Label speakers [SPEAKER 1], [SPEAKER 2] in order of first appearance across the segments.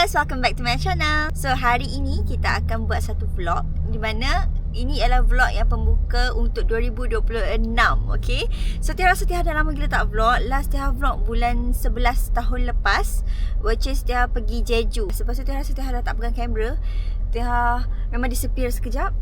[SPEAKER 1] guys, welcome back to my channel. So hari ini kita akan buat satu vlog di mana ini adalah vlog yang pembuka untuk 2026. Okay, so Tia rasa Tia dah lama gila tak vlog. Last Tia vlog bulan 11 tahun lepas, which is Tia pergi Jeju. Sebab tu Tia rasa Tia dah tak pegang kamera. Tia memang disappear sekejap.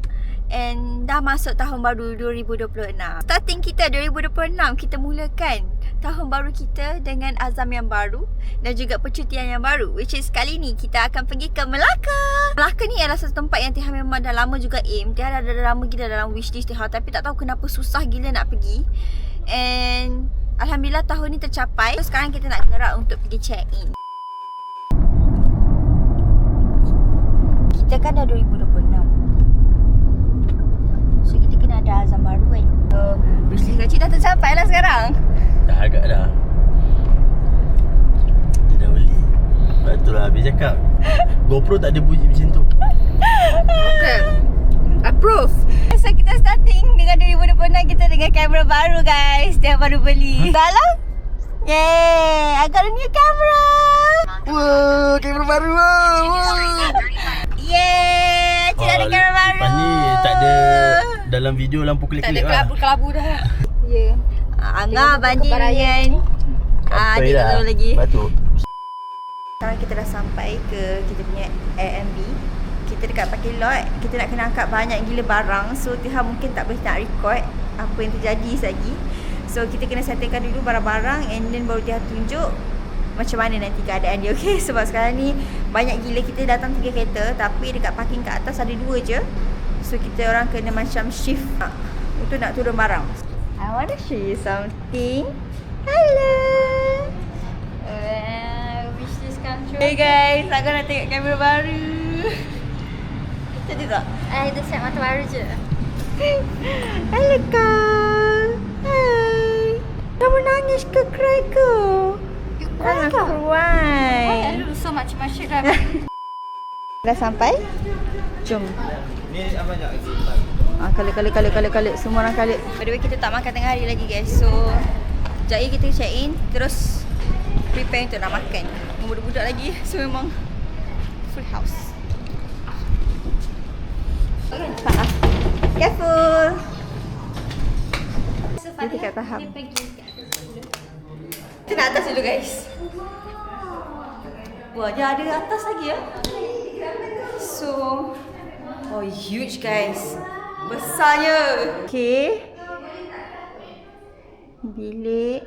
[SPEAKER 1] And dah masuk tahun baru 2026. Starting kita 2026, kita mulakan tahun baru kita dengan azam yang baru dan juga percutian yang baru, which is kali ni kita akan pergi ke Melaka. Melaka ni adalah satu tempat yang Tia memang dah lama juga aim. Tia dah lama gila dalam wishlist Tia, tapi tak tahu kenapa susah gila nak pergi. And alhamdulillah tahun ni tercapai. So sekarang kita nak gerak untuk pergi check in. Kita kan dah 2026, so kita kena ada azam baru kan. So wishlist kecil dah tercapai lah sekarang.
[SPEAKER 2] Dah agak dah. Dia dah beli. Betul lah habis cakap GoPro tak ada bunyi macam tu.
[SPEAKER 1] Okay, approve. So kita starting dengan 2026 kita dengan kamera baru guys. Dia baru beli. Salah? Yay, I got a new camera.
[SPEAKER 2] Wow, kamera baru.
[SPEAKER 1] Yay, cik ada kamera baru.
[SPEAKER 2] Lepas ni tak ada dalam video lampu kelip-kelip lah.
[SPEAKER 1] Tak ada kelabu dah. Ya. Angah banding dengan adik tak tahu lagi.
[SPEAKER 2] Batuk.
[SPEAKER 1] Sekarang kita dah sampai ke kita punya Airbnb. Kita dekat parking lot. Kita nak kena angkat banyak gila barang. So Tiha mungkin tak boleh nak record apa yang terjadi lagi. So kita kena settlekan dulu barang-barang, and then baru Tiha tunjuk macam mana nanti keadaan dia. Okay, sebab sekarang ni banyak gila. Kita datang 3 kereta, tapi dekat parking kat atas ada 2 je. So kita orang kena macam shift untuk nak turun barang. I want to show you something. Hello. Wishlist come true. Hey guys, aku nak tengok kamera baru. Cantik tak?
[SPEAKER 3] Ada set mata baru je.
[SPEAKER 1] Hello kau. Hai. Kamu nangis ke cry ke?
[SPEAKER 3] You cry ke?
[SPEAKER 1] Cry.
[SPEAKER 3] Aduh, so macam-macam dah.
[SPEAKER 1] Dah sampai? Jom.
[SPEAKER 2] Ni banyak.
[SPEAKER 1] Kali semua orang kali. By the way, kita tak makan tengah hari lagi guys. So sekejap lagi kita check in, terus prepare untuk nak makan. Budak-budak lagi. So memang full house. Careful. Kita kat tahap. Kita nak atas dulu guys. Wah, dia ada atas lagi ya. So oh, huge guys. Besarnya. Okay. Bilik.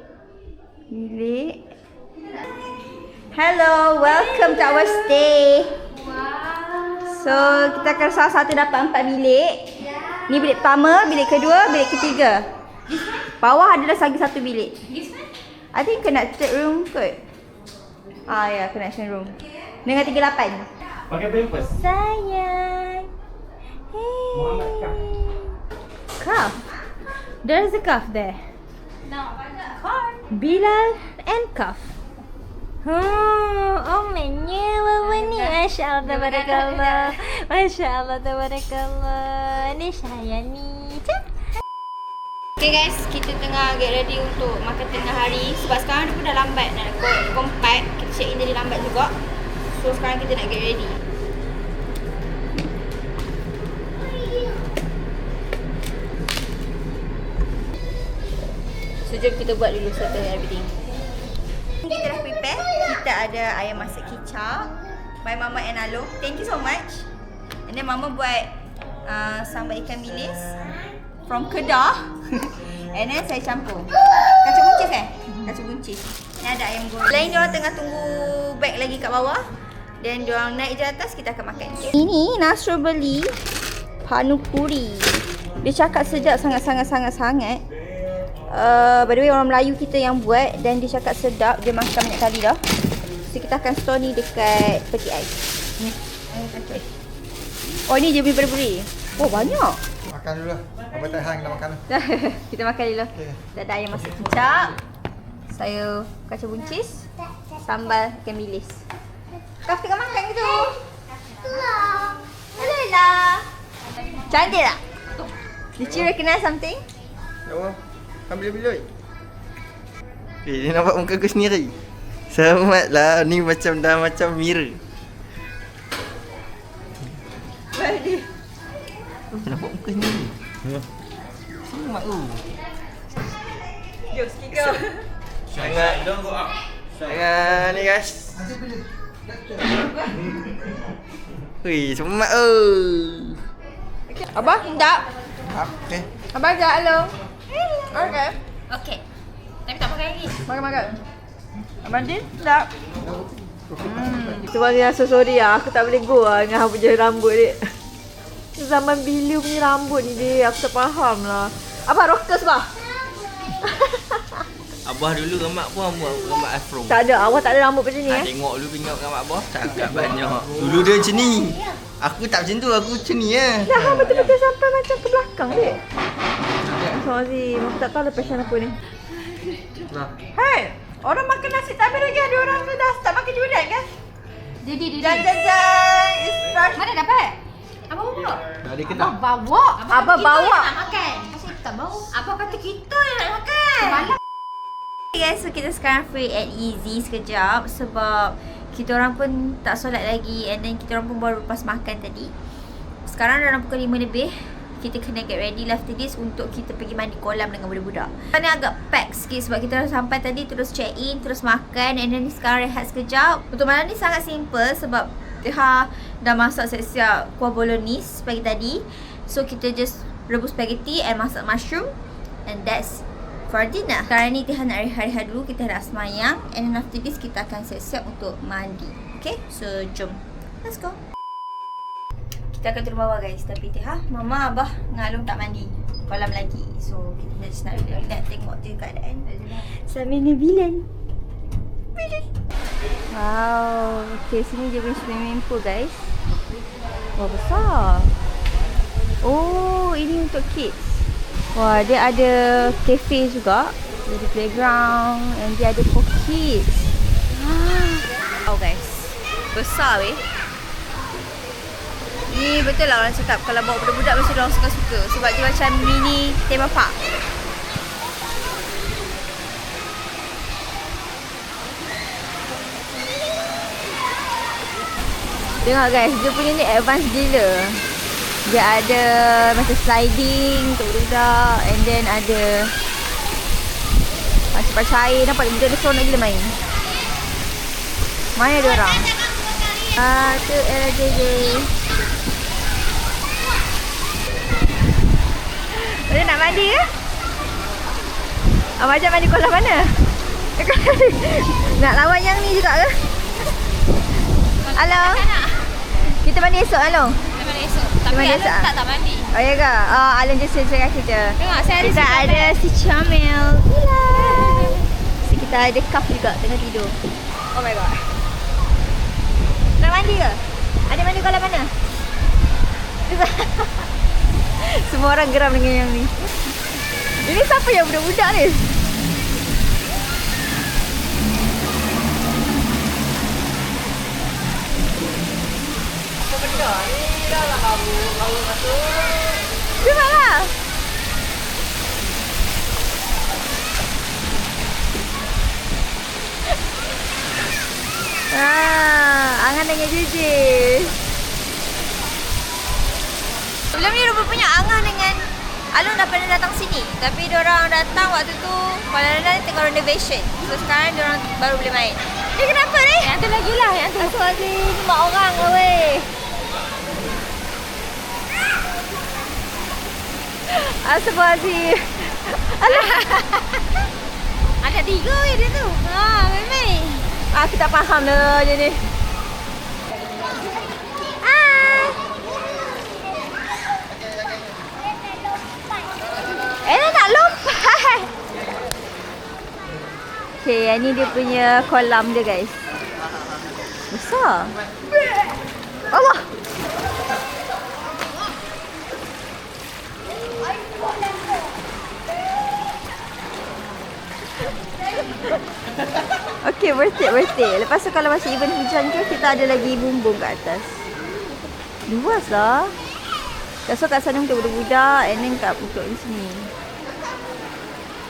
[SPEAKER 1] Hello, welcome to our stay. So kita akan salah satu dapat 4 bilik. Ni bilik pertama, bilik kedua, bilik ketiga. Bawah adalah lagi 1 bilik. I think connected room kot. Ya, connection room. Dengan 38.
[SPEAKER 2] Pakai pampers.
[SPEAKER 1] Sayang.
[SPEAKER 2] Muhammad Kaf.
[SPEAKER 1] Kaf. There's a Kaf there.
[SPEAKER 3] No,
[SPEAKER 1] Bilal and Kaf. Oh menu apa ni? Masya Allah, tabarakallah. Masya Allah, tabarakallah. Ni saya ni. Okay guys, kita tengah get ready untuk makan tengah hari. Sebab sekarang dia pun dah lambat nak pukul 4. Kita check in jadi lambat juga. So sekarang kita nak get ready. So jom kita buat dulu settle everything. Kita dah prepare. Kita ada ayam masak kicap by Mama and Alo. Thank you so much. And then Mama buat sambal ikan bilis from Kedah. And then saya campur kacang buncis kacang buncis. Ni ada ayam goreng. Lain diorang tengah tunggu bag lagi kat bawah. Dan diorang naik je atas, kita akan makan. Ini Nasrul beli panupuri. Dia cakap sedap sangat. By the way, orang Melayu kita yang buat, dan dia cakap sedap. Dia makan banyak kali dah. So kita akan store ni dekat peti ais. Oh, ni dia beri-beri. Oh, banyak.
[SPEAKER 4] Makan dulu lah. Apa tak hang nak makan lah.
[SPEAKER 1] Kita makan dulu.
[SPEAKER 4] Okay.
[SPEAKER 1] Dah ada ayam masak kicap. Saya kacang buncis. Sambal ikan bilis. Kau tengah makan gitu. Hello Ella. Cantik tak? Did you recognize something?
[SPEAKER 4] Ya, ambil bilik. Dia nampak muka aku sendiri. Selamatlah, ni macam dah macam mirror.
[SPEAKER 2] muka sendiri. Sini mak tu.
[SPEAKER 1] Jom sikit kau.
[SPEAKER 4] Sangat ni guys. Wih, semak
[SPEAKER 1] Abah, tak.
[SPEAKER 4] Okey.
[SPEAKER 1] Abah ajak, hello. Okay.
[SPEAKER 3] Okey. Tapi tak pakai lagi.
[SPEAKER 1] Makan. Abang Din, tak. Sebab ni rasa sorry lah. Aku tak boleh go lah dengan apa je rambut dia. Zaman bila punya rambut ni dia. Aku tak faham lah. Abah rockers bah.
[SPEAKER 2] Abah dulu rambut pun rambut afro.
[SPEAKER 1] Tak ada. Awak tak ada rambut macam ni
[SPEAKER 2] Tengok dulu tengok rambut abah cakap banyak. Dulu dia macam ni. Aku tak macam tu, aku macam ni lah.
[SPEAKER 1] Dah betul-betul sampai macam ke belakang dek. Sorry, aku tak tahu lah passion apa ni.
[SPEAKER 4] Nah.
[SPEAKER 1] Hai, orang makan nasi tak habis lagi. Ada orang tu dah start makan judan kan?
[SPEAKER 3] Jadi.
[SPEAKER 1] Jan. It's start.
[SPEAKER 3] Mana dapat? Abang bawa.
[SPEAKER 4] Dari kedai.
[SPEAKER 1] Bawa. Abang bawa.
[SPEAKER 3] Nak makan. Pasal tak bau. Abang kata kita yang nak makan. Malam.
[SPEAKER 1] Okay guys, so kita sekarang free and easy sekejap sebab kita orang pun tak solat lagi and then kita orang pun baru lepas makan tadi. Sekarang dalam pukul 5 lebih. Kita kena get ready lah after this untuk kita pergi mandi kolam dengan budak-budak. Sekarang ni agak pack sikit sebab kita dah sampai tadi terus check in, terus makan and then sekarang rehat sekejap. Untuk malam ni sangat simple sebab Tiha dah masak siap-siap kuah bolognese pagi tadi. So kita just rebus spaghetti and masak mushroom and that's for dinner. Sekarang ni Tiha nak rehat-rehat dulu, kita nak semayang and then after this kita akan siap-siap untuk mandi. Okay, so jom, let's go. Kita akan turun bawah guys, tapi Tiha, Mama, Abah dengan Alung tak mandi kolam lagi. So kita just nak relax tengok je keadaan sambil ni villain. Wow, okay, sini dia punya swimming pool guys. Wah, besar. Oh, ini untuk kids. Wah, dia ada cafe juga. Dia ada playground and dia ada for kids. Wow guys, besar weh. Ni betul lah orang cakap kalau bawa budak-budak mesti orang suka-suka sebab dia macam mini theme park. Tengok guys, dia punya ni advance gila. Dia ada macam sliding untuk budak and then ada macam air. Nampak budak dia seronok gila main. Mana dia orang? Tu LJJ. Mana nak mandi ke? Abang Ajak mandi kolam mana? Nak lawan yang ni juga ke? Halo? Kita mandi esok Along?
[SPEAKER 3] Kita mandi esok. Tapi
[SPEAKER 1] mandi
[SPEAKER 3] Alung
[SPEAKER 1] esok?
[SPEAKER 3] tak mandi.
[SPEAKER 1] Oh ya ke? Oh, Along just jaga kaki je.
[SPEAKER 3] Tengok saya ada
[SPEAKER 1] Kita ada si Camel. Gila. So, kita ada cup juga tengah tidur. Oh my god. Nak mandi ke? Ada mandi kolam mana? Semua orang geram dengan yang ni. Ini siapa yang budak-budak ni? Apa benda ni? Dah lah baru masuk. Cepatlah. Angan dengan JJ. Sebelum ni Rupa punya Angan dengan Alung dah pernah datang sini. Tapi diorang datang waktu tu Kuala Lumpur tengah renovation. So sekarang diorang baru boleh main. Ni kenapa ni?
[SPEAKER 3] Yang tu lagi lah. Yang tu.
[SPEAKER 1] Astagfirullahaladzim, ni mak orang lah weh. Astagfirullahaladzim. Alah.
[SPEAKER 3] Ada 3 je dia tu. Memang.
[SPEAKER 1] Aku tak faham lah je ni. Hai. Ella nak lompat. Okay, yang ni dia punya kolam dia guys. Besar. Allah. Okay, worth it. Lepas tu kalau masih event hujan ke, kita ada lagi bumbung kat atas. Luas lah. So kat sana untuk budak-budak and then kat pokok ni sini.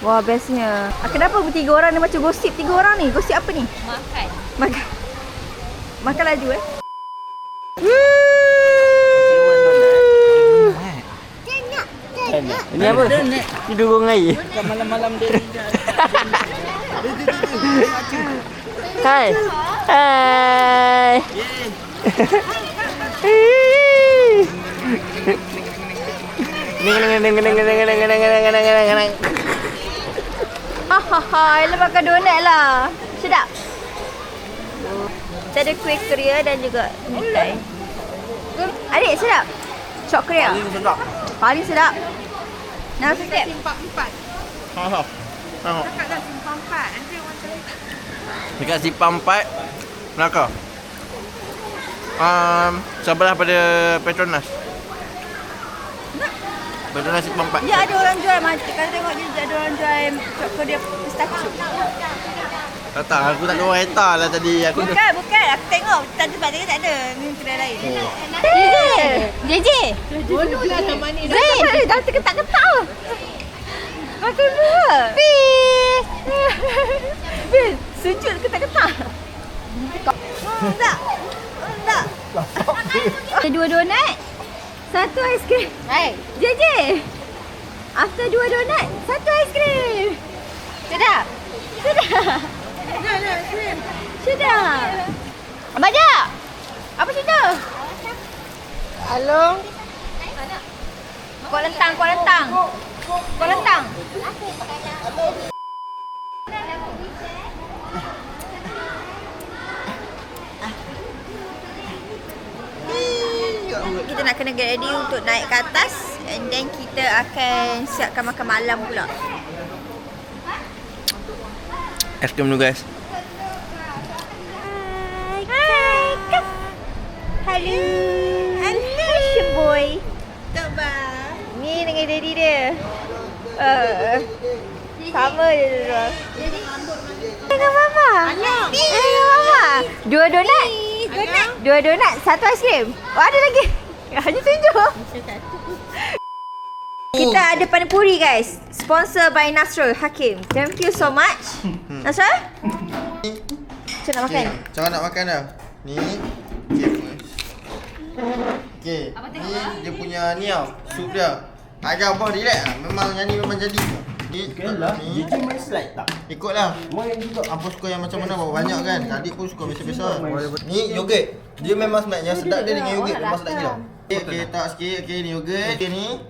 [SPEAKER 1] Wah, bestnya. Kenapa bertiga orang ni macam gosip 3 orang ni? Gosip apa ni?
[SPEAKER 3] Makan.
[SPEAKER 1] Makan laju
[SPEAKER 2] Ini apa? Ini durung air.
[SPEAKER 4] Malam-malam dia
[SPEAKER 2] Hai. Hai.
[SPEAKER 1] Hahaha, lepas makan donat lah. Sedap. Kita ada kuih Korea dan juga mitai. Adik, sedap? Cok Korea?
[SPEAKER 4] sedap.
[SPEAKER 1] Paling sedap. Nak sikit?
[SPEAKER 3] Simpang 4.
[SPEAKER 4] Tengok.
[SPEAKER 3] Cakap dah simpang 4. Nanti orang cerita.
[SPEAKER 4] Dekat Simpang 4 Melaka. Sebelah pada Petronas. Petronas Simpang 4.
[SPEAKER 1] Dia ada orang jual macam kalau tengok dia ada orang jual cok Korea pistachio.
[SPEAKER 4] Tak, aku tak ada orang eta lah tadi. Aku
[SPEAKER 1] Bukan. Aku tengok tak tempat tadi tak ada. Ni kedai lain. JJ.
[SPEAKER 3] Bodoh lah sama ni.
[SPEAKER 1] Zain. Dah terketak-ketak. Makan dua. Peace. Peace. Sujud ketak-ketak. Tak. Ada 2 donat. 1 aiskrim.
[SPEAKER 3] Hai.
[SPEAKER 1] JJ. After 2 donat, 1 aiskrim. Sedap. Sedap. Abang Jak. Apa cerita?
[SPEAKER 3] Halo.
[SPEAKER 1] Kuat lentang. Kita nak kena get ready untuk naik ke atas and then kita akan siapkan makan malam pula.
[SPEAKER 4] es krim dulu guys.
[SPEAKER 1] Hello. Boy. Tak bah. Ni dengan daddy dia. Sama je dulu. Dengan mama. Dengan mama. 2 donat. 2 donat, 1 aiskrim. Oh, ada lagi. Hanya 7. Kita ada panipuri guys. Sponsor by Nasrul Hakim. Thank you so much. Nasrul? Macam nak makan?
[SPEAKER 4] Cara nak makan dah. Ni. Okey. Ni dia punya ni tau. Sup dia. Agak abang relax lah. Memang yang ni memang jadi. Ni ni
[SPEAKER 2] main slide tak?
[SPEAKER 4] ikutlah.
[SPEAKER 2] Main juga.
[SPEAKER 4] Apa suka yang macam mana, berapa banyak kan. Adik pun suka biasa-biasa. Ni yogurt. Dia memang sebenarnya sedap dia dengan yogurt. Memang sedap gila. Okey, tak sikit. Okey, ni yogurt. Okey ni.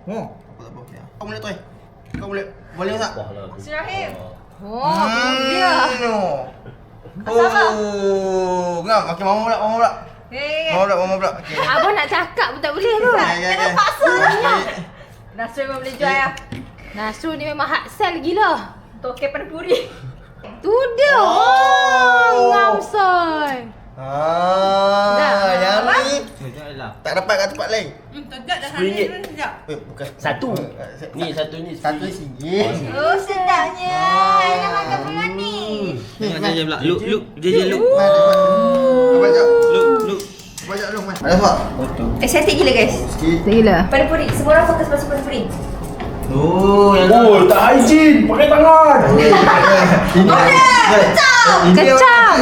[SPEAKER 4] Oh, tak apa. Ya. Kau boleh try. Kau boleh masak?
[SPEAKER 1] Rahim.
[SPEAKER 4] Dia. Oh, ngam. Okey, mama pula. Mama pula. Okey.
[SPEAKER 3] Abang nak cakap pun tak boleh tu.
[SPEAKER 1] Kena paksa lah. Nasrul memang boleh jual ya.
[SPEAKER 3] Nasrul ni memang hard sell gila.
[SPEAKER 1] Toke panipuri.
[SPEAKER 3] Tu dia. Oh, ngamsoy.
[SPEAKER 4] Yang ni tak dapat kat tempat lain.
[SPEAKER 3] Tegak dah
[SPEAKER 2] RM10.
[SPEAKER 3] sekejap.
[SPEAKER 4] Bukan.
[SPEAKER 2] Satu. Ni satu ni.
[SPEAKER 4] Satu RM1.
[SPEAKER 1] Oh, sedapnya. Ayah makan pula ni.
[SPEAKER 2] Tengok saja pula. Look. JJ look.
[SPEAKER 4] Banyak.
[SPEAKER 2] Look.
[SPEAKER 4] Banyak lu, Mas. Ada tak?
[SPEAKER 1] Excited gila guys.
[SPEAKER 4] Sikit.
[SPEAKER 3] Gila.
[SPEAKER 1] Panipuri. Semua orang fokus pasal panipuri.
[SPEAKER 2] Oh, yang
[SPEAKER 5] Oh, tak hygiene. Pakai tangan.
[SPEAKER 3] Kecam.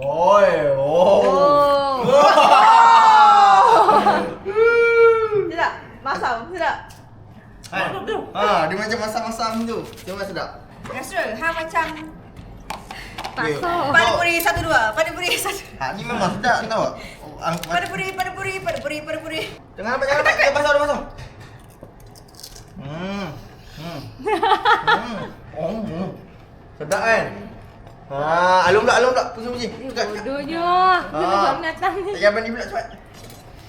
[SPEAKER 4] Oi, oh.
[SPEAKER 1] Sedap. Masam. Sedap.
[SPEAKER 4] Dia macam masam-masam tu. Cuma sedap.
[SPEAKER 1] Nasrul, macam
[SPEAKER 3] Paksa.
[SPEAKER 1] panipuri 1-2. Panipuri 1.
[SPEAKER 4] Ni memang sedap tau.
[SPEAKER 1] Panipuri.
[SPEAKER 4] Jangan dapat. Dia basah. Sedap kan? Alum pula. Pusing.
[SPEAKER 3] Bodohnya. Dia buat binatang ni.
[SPEAKER 4] Tak payah berani pula cepat.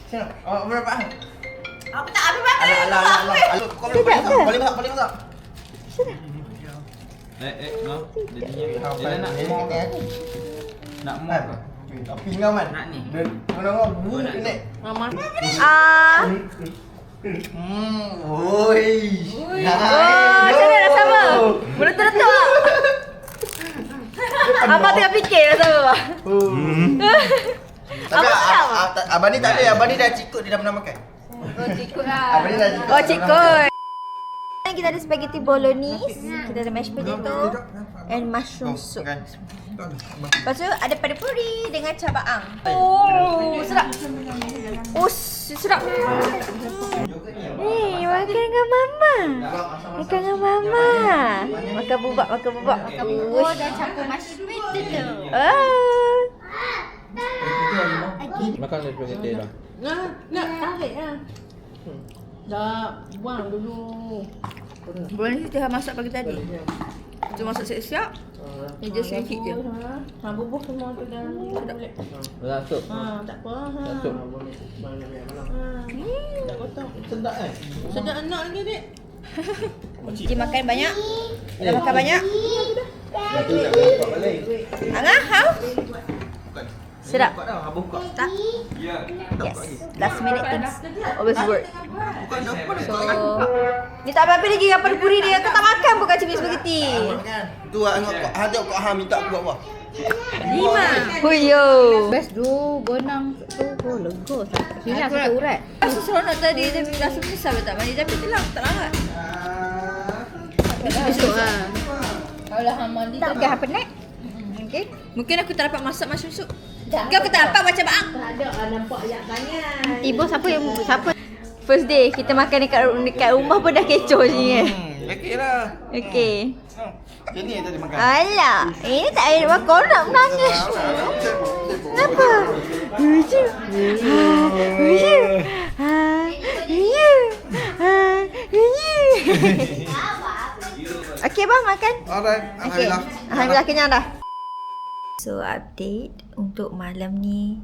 [SPEAKER 4] Sini. Awak berapa?
[SPEAKER 1] Apa tak habis makan?
[SPEAKER 4] Alah. Kau boleh masak.
[SPEAKER 2] no. Jadinya nak mau ke?
[SPEAKER 4] Tapi ngam kan?
[SPEAKER 2] Nak ni.
[SPEAKER 4] Mana kena.
[SPEAKER 3] Mama.
[SPEAKER 4] Oi.
[SPEAKER 1] Macam mana sama? Meletup-letup. Abang tengah fikir sama.
[SPEAKER 4] Tapi abang ni tak ada. Abang ni dah cikut, dia dah pernah makan.
[SPEAKER 3] Oh, cikut lah.
[SPEAKER 4] Abang ni dah cikut.
[SPEAKER 1] Oh, cikut. Kita ada spaghetti bolognese, kita ada mashed potato and mushroom soup.
[SPEAKER 4] Kan.
[SPEAKER 1] Lepas tu ada pada puri dengan cabaang. Oh, sedap. Oh, sedap. Ni makan dengan mama. Makan dengan mama. Makan bubak, makan bubak.
[SPEAKER 3] Oh, dah campur mashed potato.
[SPEAKER 1] Oh.
[SPEAKER 2] Makan spaghetti dah.
[SPEAKER 3] Nak tarik lah. Dah buang dulu.
[SPEAKER 1] Boleh ni kita masak pagi tadi. Kita masak siap-siap. Ni just sikit je.
[SPEAKER 3] Ha, bubuh semua tu dalam ni.
[SPEAKER 2] Rasuk.
[SPEAKER 3] Ha, tak apa. Ha.
[SPEAKER 2] Rasuk.
[SPEAKER 3] Tak kotor. Sedap Sedap anak lagi, Dek.
[SPEAKER 1] Kita makan banyak. Dah makan banyak. Angah, how? Sedap. Tak? Yes. Last minute things always work. So, ni tak apa-apa lagi apa puri dia. Kau tak makan pun kacang spaghetti.
[SPEAKER 4] Tu ada kau minta aku buat apa?
[SPEAKER 1] 5. Huyo.
[SPEAKER 3] Best tu bonang tu lega tak. Hilang satu urat.
[SPEAKER 1] Rasa seronok tadi tapi rasa menyesal tak mandi tapi tak lambat.
[SPEAKER 3] Besok lah. Kalau hang mandi tak
[SPEAKER 1] Okay, apa nak? Okay. Mungkin aku tak dapat masak mushroom soup. Kau tak dapat macam bang.
[SPEAKER 3] tak ada nampak ayat banyak. Ibu siapa?
[SPEAKER 1] First day kita makan dekat rumah pun dah kecoh je kan.
[SPEAKER 4] Okey lah.
[SPEAKER 1] Okey.
[SPEAKER 4] Macam ni tadi makan.
[SPEAKER 1] Alah, ini tak ada makan. Kau nak menangis. Kenapa? Lucu. Lucu. Okey bang, makan.
[SPEAKER 4] Alright, alhamdulillah.
[SPEAKER 1] Alhamdulillah kenyang dah. So update untuk malam ni,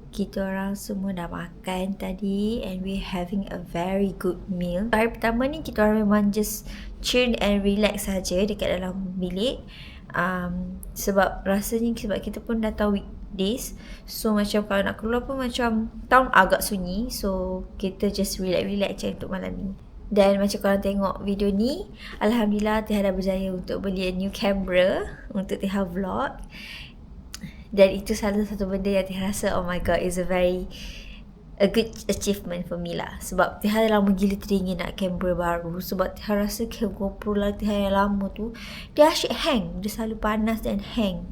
[SPEAKER 1] kita orang semua dah makan tadi and we having a very good meal. Hari pertama ni kita orang memang just chill and relax saja dekat dalam bilik. Sebab rasanya sebab kita pun dah tahu weekdays, so macam kalau nak keluar pun macam town agak sunyi, so kita just relax je untuk malam ni. Dan macam korang tengok video ni, alhamdulillah Tiha dah berjaya untuk beli a new camera untuk Tiha vlog. Dan itu salah satu benda yang Tiha rasa oh my god, is a good achievement for me lah. Sebab Tiha dah lama gila teringin nak kamera baru. Sebab Tiha rasa GoPro lah Tiha yang lama tu, dia asyik hang. Dia selalu panas dan hang.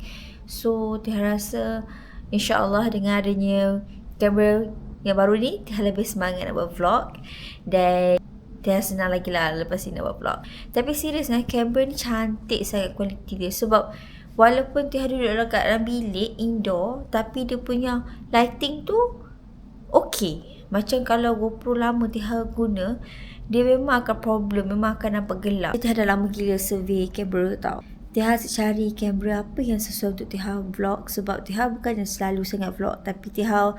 [SPEAKER 1] So Tiha rasa insyaAllah dengan adanya kamera yang baru ni, Tiha lebih semangat nak buat vlog. Dan Tiha senang lagi lah lepas ni nak buat vlog. Tapi serius lah, kamera ni cantik sangat kualiti dia. Sebab walaupun Tiha duduk dekat dalam bilik indoor, tapi dia punya lighting tu okey. Macam kalau GoPro lama Tiha guna, dia memang akan problem, memang akan nampak gelap. Tiha dah lama gila survey kamera tau. Tiha cari kamera apa yang sesuai untuk Tiha vlog. Sebab Tiha bukannya selalu sangat vlog, tapi Tiha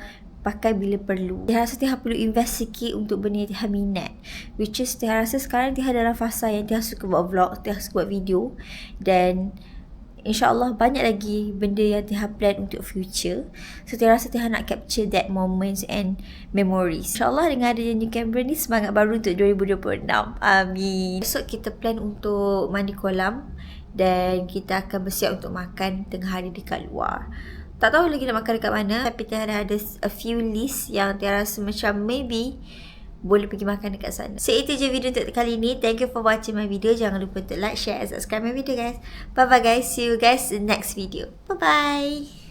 [SPEAKER 1] pakai bila perlu. Tiha rasa Tiha perlu invest sikit untuk benda yang Tiha minat, which is Tiha rasa sekarang Tiha dalam fasa yang Tiha suka buat vlog, Tiha suka buat video. Dan InsyaAllah banyak lagi benda yang Tiha plan untuk future. So Tiha rasa Tiha nak capture that moments and memories. InsyaAllah dengan adanya new camera ni, semangat baru untuk 2026. Amin. Besok kita plan untuk mandi kolam dan kita akan bersiap untuk makan tengah hari dekat luar. Tak tahu lagi nak makan dekat mana, tapi Tiha dah ada a few list yang Tiha rasa macam maybe boleh pergi makan dekat sana. So itu je video untuk kali ni. Thank you for watching my video. Jangan lupa untuk like, share and subscribe my video guys. Bye bye guys. See you guys in the next video. Bye bye.